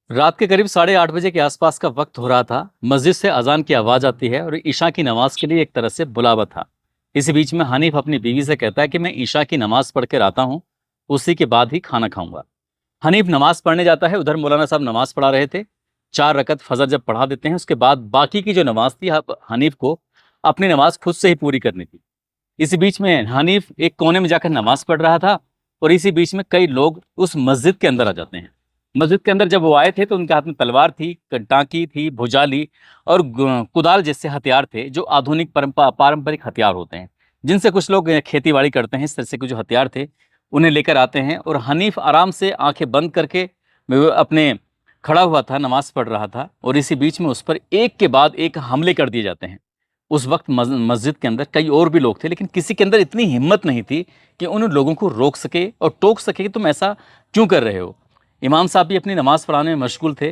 रात के करीब 8:30 बजे के आसपास का वक्त हो रहा था। मस्जिद से अजान की आवाज आती है और ईशा की नमाज के लिए एक तरह से बुलावा था। इसी बीच में हनीफ अपनी बीवी से कहता है कि मैं ईशा की नमाज पढ़ कर आता हूँ, उसी के बाद ही खाना खाऊंगा। हनीफ नमाज पढ़ने जाता है। उधर मौलाना साहब नमाज पढ़ा रहे थे। 4 रकत फजर जब पढ़ा देते हैं, उसके बाद बाकी की जो नमाज थी, अब हनीफ को अपनी नमाज खुद से ही पूरी करनी थी। इसी बीच में हनीफ एक कोने में जाकर नमाज पढ़ रहा था और इसी बीच में कई लोग उस मस्जिद के अंदर आ जाते हैं। मस्जिद के अंदर जब वो आए थे तो उनके हाथ में तलवार थी, टांकी थी, भुजाली और कुदाल जैसे हथियार थे, जो आधुनिक पारंपरिक हथियार होते हैं, जिनसे कुछ लोग खेती बाड़ी करते हैं। इस तरह से कुछ जो हथियार थे, उन्हें लेकर आते हैं और हनीफ आराम से आंखें बंद करके वो अपने खड़ा हुआ था, नमाज पढ़ रहा था, और इसी बीच में उस पर एक के बाद एक हमले कर दिए जाते हैं। उस वक्त मस्जिद के अंदर कई और भी लोग थे, लेकिन किसी के अंदर इतनी हिम्मत नहीं थी कि उन लोगों को रोक सके और टोक सके कि तुम ऐसा क्यों कर रहे हो। इमाम साहब भी अपनी नमाज पढ़ाने में मशगूल थे।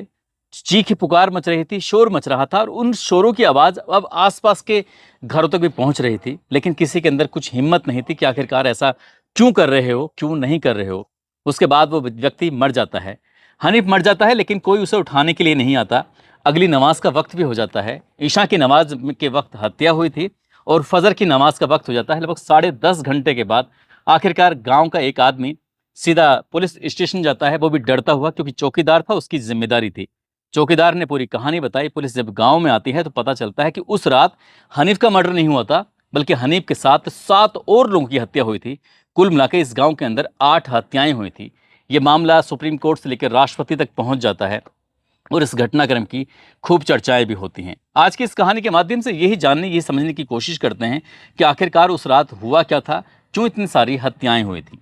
चीख पुकार मच रही थी, शोर मच रहा था और उन शोरों की आवाज़ अब आसपास के घरों तक भी पहुंच रही थी, लेकिन किसी के अंदर कुछ हिम्मत नहीं थी कि आखिरकार ऐसा क्यों कर रहे हो, क्यों नहीं कर रहे हो। उसके बाद वो व्यक्ति मर जाता है। हनीफ मर जाता है, लेकिन कोई उसे उठाने के लिए नहीं आता। अगली नमाज का वक्त भी हो जाता है। ईशा की नमाज के वक्त हत्या हुई थी और फजर की नमाज का वक्त हो जाता है। लगभग 10:30 घंटे के बाद आखिरकार गांव का एक आदमी सीधा पुलिस स्टेशन जाता है, वो भी डरता हुआ, क्योंकि चौकीदार था, उसकी जिम्मेदारी थी। चौकीदार ने पूरी कहानी बताई। पुलिस जब गांव में आती है तो पता चलता है कि उस रात हनीफ का मर्डर नहीं हुआ था, बल्कि हनीफ के साथ 7 और लोगों की हत्या हुई थी। कुल मिलाकर इस गांव के अंदर 8 हत्याएं हुई थी। ये मामला सुप्रीम कोर्ट से लेकर राष्ट्रपति तक पहुंच जाता है और इस घटनाक्रम की खूब चर्चाएं भी होती हैं। आज की इस कहानी के माध्यम से यही समझने की कोशिश करते हैं कि आखिरकार उस रात हुआ क्या था, क्यों इतनी सारी हत्याएं हुई थी।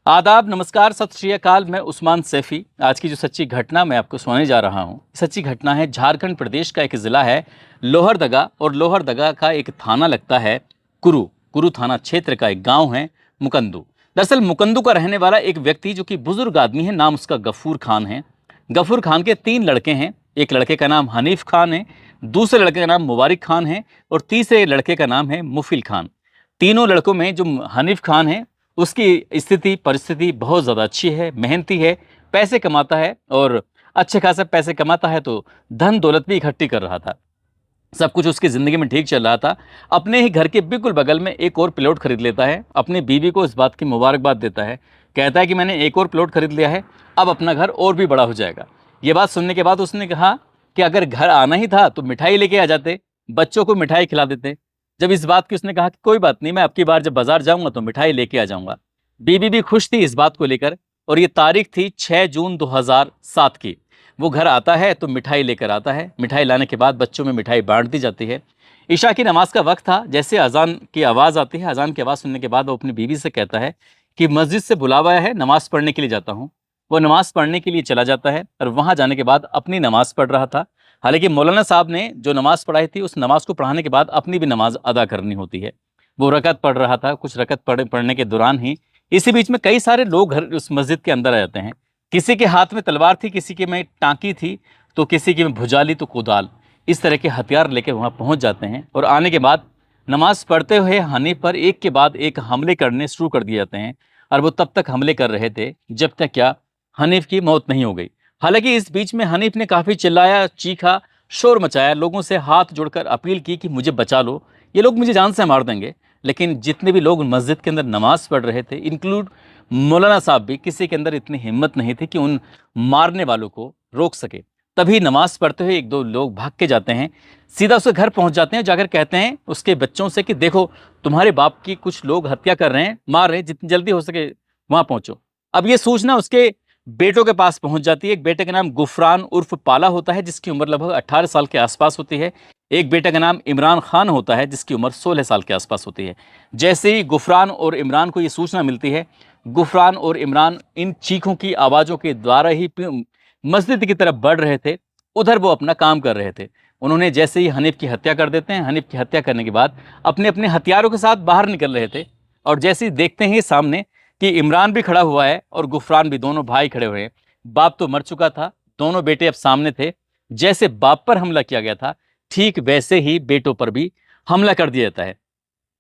आदाब, नमस्कार, सत श्री अकाल। मैं उस्मान सैफी। आज की जो सच्ची घटना मैं आपको सुनाने जा रहा हूँ, सच्ची घटना है झारखंड प्रदेश का। एक ज़िला है लोहरदगा और लोहरदगा का एक थाना लगता है कुरु। कुरु थाना क्षेत्र का एक गांव है मुकंदू। दरअसल मुकंदू का रहने वाला एक व्यक्ति, जो कि बुजुर्ग आदमी है, नाम उसका गफूर खान है। गफूर खान के 3 लड़के हैं। एक लड़के का नाम हनीफ खान है, दूसरे लड़के का नाम मुबारक खान है और तीसरे लड़के का नाम है मुफिल खान। तीनों लड़कों में जो हनीफ खान है, उसकी स्थिति परिस्थिति बहुत ज़्यादा अच्छी है, मेहनती है, पैसे कमाता है और अच्छे खासे पैसे कमाता है तो धन दौलत भी इकट्ठी कर रहा था। सब कुछ उसकी ज़िंदगी में ठीक चल रहा था। अपने ही घर के बिल्कुल बगल में एक और प्लॉट खरीद लेता है। अपनी बीवी को इस बात की मुबारकबाद देता है। कहता है कि मैंने एक और प्लॉट खरीद लिया है, अब अपना घर और भी बड़ा हो जाएगा। ये बात सुनने के बाद उसने कहा कि अगर घर आना ही था तो मिठाई लेके आ जाते, बच्चों को मिठाई खिला देते। जब इस बात की उसने कहा कि कोई बात नहीं, मैं अब की बार जब बाजार जाऊंगा तो मिठाई लेके आ जाऊंगा। बीबी भी खुश थी इस बात को लेकर। और ये तारीख थी 6 जून 2007 की। वो घर आता है तो मिठाई लेकर आता है। मिठाई लाने के बाद बच्चों में मिठाई बांट दी जाती है। ईशा की नमाज का वक्त था। जैसे अजान की आवाज़ आती है, अजान की आवाज़ सुनने के बाद वो अपनी बीवी से कहता है कि मस्जिद से बुलावा है, नमाज पढ़ने के लिए जाता हूँ। वो नमाज पढ़ने के लिए चला जाता है और वहाँ जाने के बाद अपनी नमाज पढ़ रहा था। हालांकि मौलाना साहब ने जो नमाज पढ़ाई थी, उस नमाज को पढ़ाने के बाद अपनी भी नमाज अदा करनी होती है। वो रकत पढ़ रहा था। कुछ रकत पढ़ने के दौरान ही इसी बीच में कई सारे लोग घर उस मस्जिद के अंदर आ जाते हैं। किसी के हाथ में तलवार थी, किसी के में टांकी थी, तो किसी के में भुजाली तो कुदाल। इस तरह के हथियार लेकर वहाँ पहुँच जाते हैं और आने के बाद नमाज पढ़ते हुए हनीफ पर एक के बाद एक हमले करने शुरू कर दिए जाते हैं। और वो तब तक हमले कर रहे थे जब तक क्या हनीफ की मौत नहीं हो गई। हालांकि इस बीच में हनीफ ने काफ़ी चिल्लाया, चीखा, शोर मचाया, लोगों से हाथ जोड़कर अपील की कि मुझे बचा लो, ये लोग मुझे जान से मार देंगे। लेकिन जितने भी लोग मस्जिद के अंदर नमाज पढ़ रहे थे, इंक्लूड मौलाना साहब भी, किसी के अंदर इतनी हिम्मत नहीं थी कि उन मारने वालों को रोक सके। तभी नमाज पढ़ते हुए 1-2 लोग भाग के जाते हैं, सीधा उसके घर पहुंच जाते हैं। जाकर कहते हैं उसके बच्चों से कि देखो, तुम्हारे बाप की कुछ लोग हत्या कर रहे हैं, मार रहे हैं, जितनी जल्दी हो सके वहां पहुंचो। अब ये सूचना उसके बेटों के पास पहुंच जाती है। एक बेटे का नाम गुफरान उर्फ पाला होता है, जिसकी उम्र लगभग 18 साल के आसपास होती है। एक बेटे का नाम इमरान खान होता है, जिसकी उम्र 16 साल के आसपास होती है। जैसे ही गुफरान और इमरान को ये सूचना मिलती है, गुफरान और इमरान इन चीखों की आवाज़ों के द्वारा ही मस्जिद की तरफ बढ़ रहे थे। उधर वो अपना काम कर रहे थे। उन्होंने जैसे ही हनीफ की हत्या कर देते हैं, हनीफ की हत्या करने के बाद अपने अपने हथियारों के साथ बाहर निकल रहे थे। और जैसे ही देखते हैं सामने कि इमरान भी खड़ा हुआ है और गुफरान भी, दोनों भाई खड़े हुए हैं। बाप तो मर चुका था, दोनों बेटे अब सामने थे। जैसे बाप पर हमला किया गया था, ठीक वैसे ही बेटों पर भी हमला कर दिया जाता है।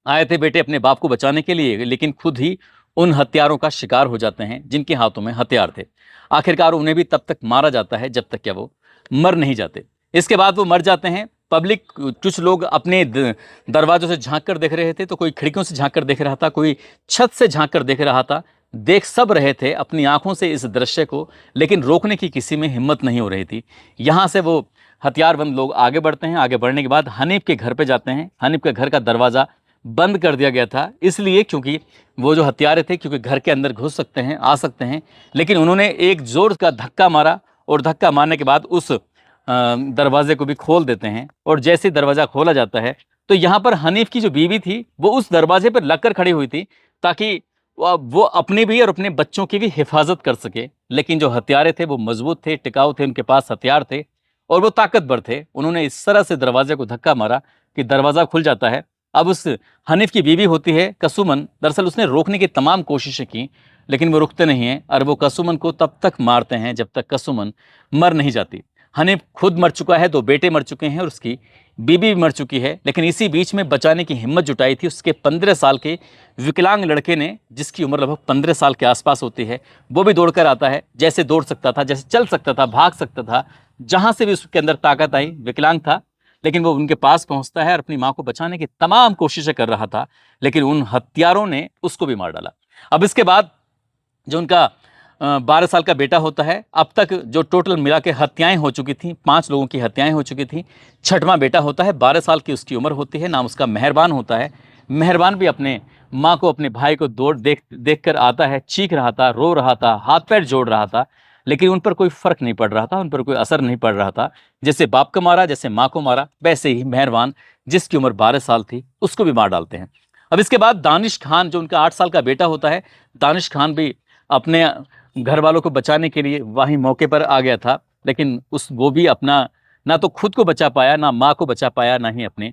आए थे बेटे अपने बाप को बचाने के लिए, लेकिन खुद ही उन हत्यारों का शिकार हो जाते हैं जिनके हाथों में हथियार थे। आखिरकार उन्हें भी तब तक मारा जाता है जब तक क्या वो मर नहीं जाते। इसके बाद वो मर जाते हैं। पब्लिक, कुछ लोग अपने दरवाजों से झांक कर देख रहे थे, तो कोई खिड़कियों से झांक कर देख रहा था, कोई छत से झांक कर देख रहा था। देख सब रहे थे अपनी आंखों से इस दृश्य को, लेकिन रोकने की किसी में हिम्मत नहीं हो रही थी। यहाँ से वो हथियारबंद लोग आगे बढ़ते हैं। आगे बढ़ने के बाद हनीफ के घर पे जाते हैं। हनीफ के घर का दरवाज़ा बंद कर दिया गया था, इसलिए क्योंकि वो जो हत्यारे थे, क्योंकि घर के अंदर घुस सकते हैं, आ सकते हैं। लेकिन उन्होंने एक जोर का धक्का मारा, और धक्का मारने के बाद उस दरवाजे को भी खोल देते हैं। और जैसे दरवाज़ा खोला जाता है तो यहाँ पर हनीफ की जो बीवी थी वो उस दरवाजे पर लगकर खड़ी हुई थी, ताकि वो अपनी भी और अपने बच्चों की भी हिफाजत कर सके। लेकिन जो हथियारे थे वो मजबूत थे, टिकाऊ थे, उनके पास हथियार थे और वो ताकतवर थे। उन्होंने इस तरह से दरवाजे को धक्का मारा कि दरवाज़ा खुल जाता है। अब उस हनीफ की बीवी होती है कसुमन। दरअसल उसने रोकने की तमाम कोशिशें की, लेकिन वो रुकते नहीं हैं और वो कसुमन को तब तक मारते हैं जब तक कसुमन मर नहीं जाती। हनीफ खुद मर चुका है, 2 बेटे मर चुके हैं और उसकी बीबी भी मर चुकी है। लेकिन इसी बीच में बचाने की हिम्मत जुटाई थी उसके 15 साल के विकलांग लड़के ने, जिसकी उम्र लगभग 15 साल के आसपास होती है। वो भी दौड़कर आता है, जैसे दौड़ सकता था, जैसे चल सकता था, भाग सकता था, जहां से भी उसके अंदर ताकत आई। विकलांग था, लेकिन वो उनके पास पहुंचता है और अपनी मां को बचाने की तमाम कोशिशें कर रहा था, लेकिन उन हत्यारों ने उसको भी मार डाला। अब इसके बाद जो उनका 12 साल का बेटा होता है, अब तक जो टोटल मिला के हत्याएं हो चुकी थी, 5 लोगों की हत्याएं हो चुकी थी। 6वां बेटा होता है, 12 साल की उसकी उम्र होती है, नाम उसका मेहरबान होता है। मेहरबान भी अपने माँ को, अपने भाई को देख कर आता है, चीख रहा था, रो रहा था, हाथ पैर जोड़ रहा था, लेकिन उन पर कोई फर्क नहीं पड़ रहा था, उन पर कोई असर नहीं पड़ रहा था। जैसे बाप को मारा, जैसे माँ को मारा, वैसे ही मेहरबान, जिसकी उम्र 12 साल थी, उसको भी मार डालते हैं। अब इसके बाद दानिश खान, जो उनका 8 साल का बेटा होता है, दानिश खान भी अपने घर वालों को बचाने के लिए वहीं मौके पर आ गया था, लेकिन वो भी अपना ना तो खुद को बचा पाया, ना माँ को बचा पाया, ना ही अपने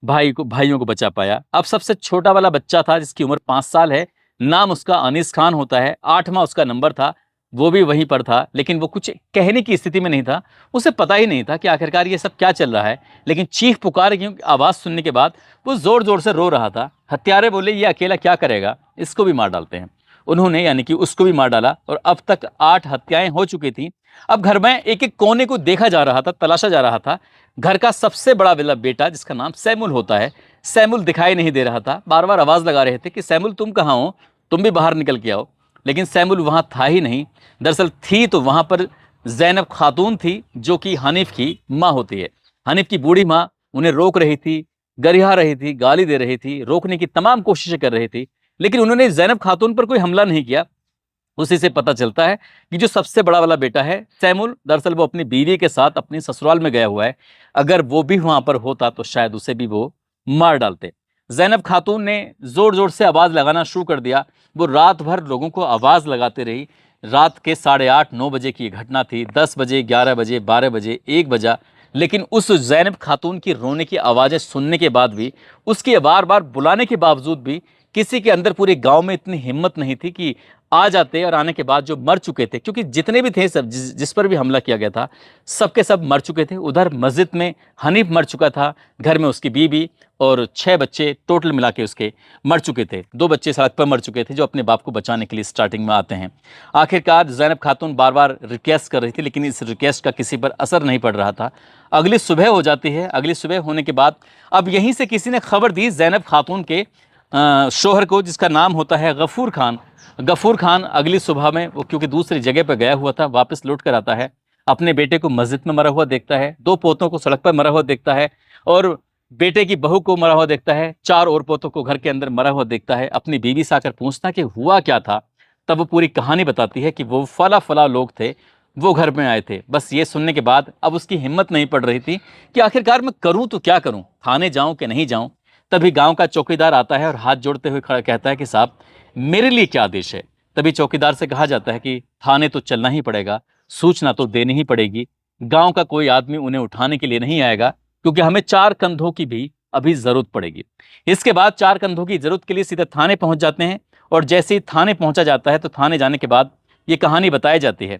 भाइयों को बचा पाया। अब सबसे छोटा वाला बच्चा था जिसकी उम्र 5 साल है, नाम उसका अनीस खान होता है, 8वां उसका नंबर था, वो भी वहीं पर था, लेकिन वो कुछ कहने की स्थिति में नहीं था। उसे पता ही नहीं था कि आखिरकार ये सब क्या चल रहा है। लेकिन चीख पुकार की आवाज़ सुनने के बाद वो जोर जोर से रो रहा था। हत्यारे बोले ये अकेला क्या करेगा, इसको भी मार डालते हैं। उन्होंने यानी कि उसको भी मार डाला और अब तक 8 हत्याएं हो चुकी थी। अब घर में एक एक कोने को देखा जा रहा था, तलाशा जा रहा था। घर का सबसे बड़ा वाला बेटा, जिसका नाम सैमुल होता है, सैमुल दिखाई नहीं दे रहा था। बार बार आवाज़ लगा रहे थे कि सैमुल तुम कहाँ हो, तुम भी बाहर निकल के आओ, लेकिन सैमुल वहाँ था ही नहीं। दरअसल थी तो वहाँ पर ज़ैनब खातून थी, जो कि हनीफ की माँ होती है। हनीफ की बूढ़ी माँ उन्हें रोक रही थी, गरिहा रही थी, गाली दे रही थी, रोकने की तमाम कोशिशें कर रही थी, लेकिन उन्होंने ज़ैनब खातून पर कोई हमला नहीं किया। उसी से पता चलता है कि जो सबसे बड़ा वाला बेटा है सैमुल, दरअसल वो अपनी बीवी के साथ अपनी ससुराल में गया हुआ है। अगर वो भी वहां पर होता तो शायद उसे भी वो मार डालते। ज़ैनब खातून ने जोर जोर से आवाज़ लगाना शुरू कर दिया। वो रात भर लोगों को आवाज़ लगाते रही। रात के 8:30-9 बजे की घटना थी। 10 बजे, 11 बजे, 12 बजे, 1 बजा, लेकिन उस ज़ैनब खातून की रोने की आवाज़ें सुनने के बाद भी, उसकी बार बार बुलाने के बावजूद भी किसी के अंदर पूरे गांव में इतनी हिम्मत नहीं थी कि आ जाते। और आने के बाद जो मर चुके थे, क्योंकि जितने भी थे सब, जिस पर भी हमला किया गया था, सबके सब मर चुके थे। उधर मस्जिद में हनीफ मर चुका था, घर में उसकी बीवी और 6 बच्चे टोटल मिला के उसके मर चुके थे। 2 बच्चे सड़क पर मर चुके थे, जो अपने बाप को बचाने के लिए स्टार्टिंग में आते हैं। आखिरकार ज़ैनब खातून बार बार रिक्वेस्ट कर रही थी, लेकिन इस रिक्वेस्ट का किसी पर असर नहीं पड़ रहा था। अगली सुबह हो जाती है। अगली सुबह होने के बाद अब यहीं से किसी ने खबर दी ज़ैनब खातून के शोहर को, जिसका नाम होता है गफूर खान। गफूर खान अगली सुबह में, वो क्योंकि दूसरी जगह पर गया हुआ था, वापस लौट कर आता है। अपने बेटे को मस्जिद में मरा हुआ देखता है, 2 पोतों को सड़क पर मरा हुआ देखता है, और बेटे की बहू को मरा हुआ देखता है, 4 और पोतों को घर के अंदर मरा हुआ देखता है। अपनी बीवी से आकर पूछता कि हुआ क्या था। तब वो पूरी कहानी बताती है कि वो फला लोग थे, वो घर में आए थे। बस ये सुनने के बाद अब उसकी हिम्मत नहीं पड़ रही थी कि आखिरकार मैं करूं तो क्या करूं, थाने जाऊं कि नहीं जाऊं। तभी गांव का चौकीदार आता है और हाथ जोड़ते हुए खड़ा कहता है कि साहब, मेरे लिए क्या आदेश है। तभी चौकीदार से कहा जाता है कि थाने तो चलना ही पड़ेगा, सूचना तो देनी ही पड़ेगी। गांव का कोई आदमी उन्हें उठाने के लिए नहीं आएगा, क्योंकि हमें 4 कंधों की भी अभी जरूरत पड़ेगी। इसके बाद 4 कंधों की जरूरत के लिए सीधे थाने पहुंच जाते हैं। और जैसे ही थाने पहुंचा जाता है तो थाने जाने के बाद ये कहानी बताई जाती है।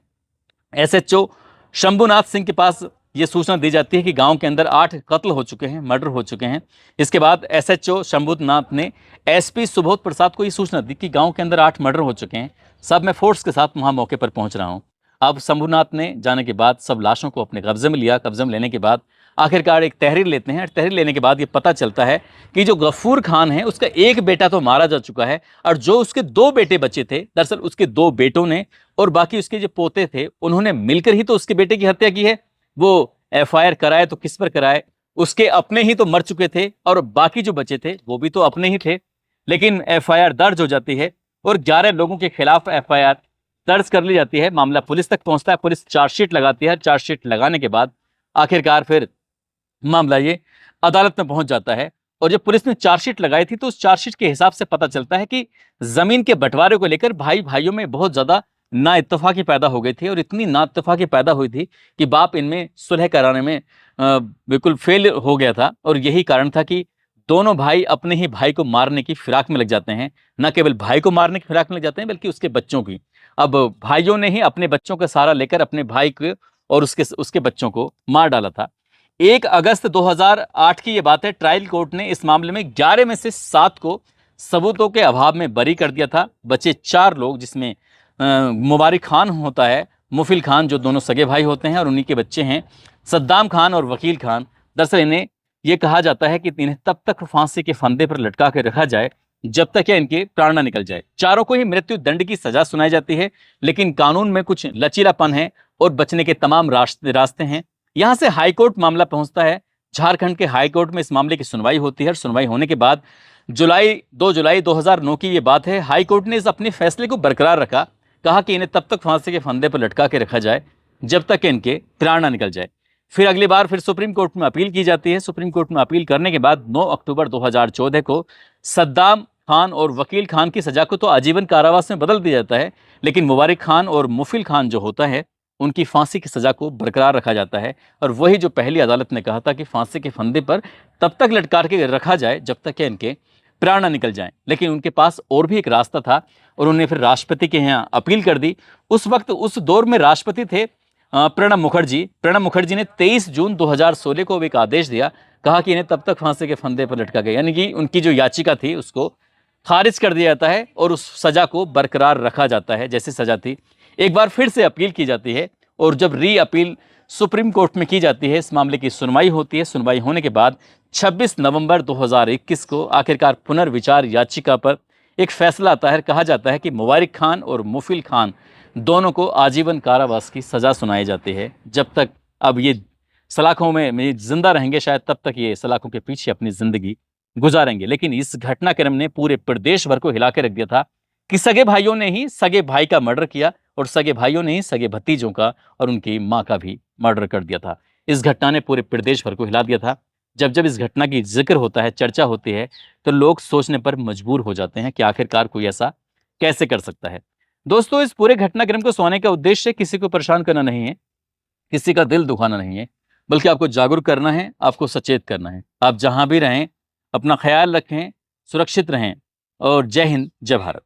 एसएचओ शंभुनाथ सिंह के पास ये सूचना दी जाती है कि गांव के अंदर 8 कत्ल हो चुके हैं, मर्डर हो चुके हैं। इसके बाद एसएचओ शंभूनाथ ने एसपी सुबोध प्रसाद को ये सूचना दी कि गांव के अंदर 8 मर्डर हो चुके हैं। सब मैं फोर्स के साथ वहां मौके पर पहुंच रहा हूं। अब शंभूनाथ ने जाने के बाद सब लाशों को अपने कब्जे में लिया। कब्जे में लेने के बाद आखिरकार एक तहरीर लेते हैं। तहरीर लेने के बाद ये पता चलता है कि जो गफूर खान है उसका एक बेटा तो मारा जा चुका है, और जो उसके 2 बेटे बचे थे, दरअसल उसके 2 बेटों ने और बाकी उसके जो पोते थे उन्होंने मिलकर ही तो उसके बेटे की हत्या की है। वो एफआईआर कराए तो किस पर कराए, उसके अपने ही तो मर चुके थे और बाकी जो बचे थे वो भी तो अपने ही थे। लेकिन एफआईआर दर्ज हो जाती है और 11 लोगों के खिलाफ एफआईआर दर्ज कर ली जाती है। मामला पुलिस तक पहुंचता है, पुलिस चार्जशीट लगाती है। चार्जशीट लगाने के बाद आखिरकार फिर मामला ये अदालत में पहुंच जाता है। और जब पुलिस ने चार्जशीट लगाई थी तो उस चार्जशीट के हिसाब से पता चलता है कि जमीन के बंटवारे को लेकर भाई भाइयों में बहुत ज्यादा ना इत्तेफाकी पैदा हो गई थी, और इतनी ना इत्तेफाकी पैदा हुई थी कि बाप इनमें सुलह कराने में बिल्कुल फेल हो गया था। और यही कारण था कि दोनों भाई अपने ही भाई को मारने की फिराक में लग जाते हैं। न केवल भाई को मारने की फिराक में लग जाते हैं बल्कि उसके बच्चों की। अब भाइयों ने ही अपने बच्चों का सहारा लेकर अपने भाई को और उसके बच्चों को मार डाला था। 1 अगस्त 2008 की ये बात है। ट्रायल कोर्ट ने इस मामले में 11 में से 7 को सबूतों के अभाव में बरी कर दिया था। बचे 4 लोग, जिसमें मुबारिक खान होता है, मुफिल खान जो दोनों सगे भाई होते हैं, और उन्हीं के बच्चे हैं सद्दाम खान और वकील खान। दरअसल इन्हें यह कहा जाता है कि इन्हें तब तक फांसी के फंदे पर लटका कर रखा जाए जब तक या इनके प्राण न निकल जाए। चारों को ही मृत्यु दंड की सजा सुनाई जाती है, लेकिन कानून में कुछ लचीलापन है और बचने के तमाम रास्ते हैं। यहां से हाईकोर्ट मामला पहुंचता है। झारखंड के हाईकोर्ट में इस मामले की सुनवाई होती है, और सुनवाई होने के बाद 2 जुलाई 2009 की ये बात है। हाईकोर्ट ने इस अपने फैसले को बरकरार रखा। कहा कि इन्हें तब तक फांसी के फंदे पर लटका के रखा जाए जब तक इनके प्राण न निकल जाए। फिर अगली बार फिर सुप्रीम कोर्ट में अपील की जाती है। सुप्रीम कोर्ट में अपील करने के बाद 9 अक्टूबर 2014 को सद्दाम खान और वकील खान की सजा को तो आजीवन कारावास में बदल दिया जाता है, लेकिन मुबारिक खान और मुफिल खान जो होता है उनकी फांसी की सजा को बरकरार रखा जाता है। और वही जो पहली अदालत ने कहा था कि फांसी के फंदे पर तब तक लटका के रखा जाए जब तक कि इनके प्राण न निकल जाएं। लेकिन उनके पास और भी एक रास्ता था, और उन्होंने फिर राष्ट्रपति के यहाँ अपील कर दी। उस वक्त उस दौर में राष्ट्रपति थे प्रणब मुखर्जी। प्रणब मुखर्जी ने 23 जून 2016 को एक आदेश दिया। कहा कि इन्हें तब तक फांसी के फंदे पर लटका गया, यानी कि उनकी जो याचिका थी उसको खारिज कर दिया जाता है और उस सजा को बरकरार रखा जाता है जैसी सजा थी। एक बार फिर से अपील की जाती है, और जब री अपील सुप्रीम कोर्ट में की जाती है, इस मामले की सुनवाई होती है। सुनवाई होने के बाद 26 नवंबर 2021 को आखिरकार पुनर्विचार याचिका पर एक फैसला आता है। कहा जाता है कि मुबारिक खान और मुफिल खान दोनों को आजीवन कारावास की सजा सुनाई जाती है। जब तक अब ये सलाखों में जिंदा रहेंगे, शायद तब तक ये सलाखों के पीछे अपनी जिंदगी गुजारेंगे। लेकिन इस घटनाक्रम ने पूरे प्रदेश भर को हिला के रख दिया था कि सगे भाइयों ने ही सगे भाई का मर्डर किया, और सगे भाइयों ने ही सगे भतीजों का और उनकी मां का भी मर्डर कर दिया था। इस घटना ने पूरे प्रदेश भर को हिला दिया था। जब जब इस घटना की जिक्र होता है, चर्चा होती है, तो लोग सोचने पर मजबूर हो जाते हैं कि आखिरकार कोई ऐसा कैसे कर सकता है। दोस्तों, इस पूरे घटनाक्रम को सुनाने का उद्देश्य किसी को परेशान करना नहीं है, किसी का दिल दुखाना नहीं है, बल्कि आपको जागरूक करना है, आपको सचेत करना है। आप जहां भी रहें अपना ख्याल रखें, सुरक्षित रहें, और जय हिंद, जय भारत।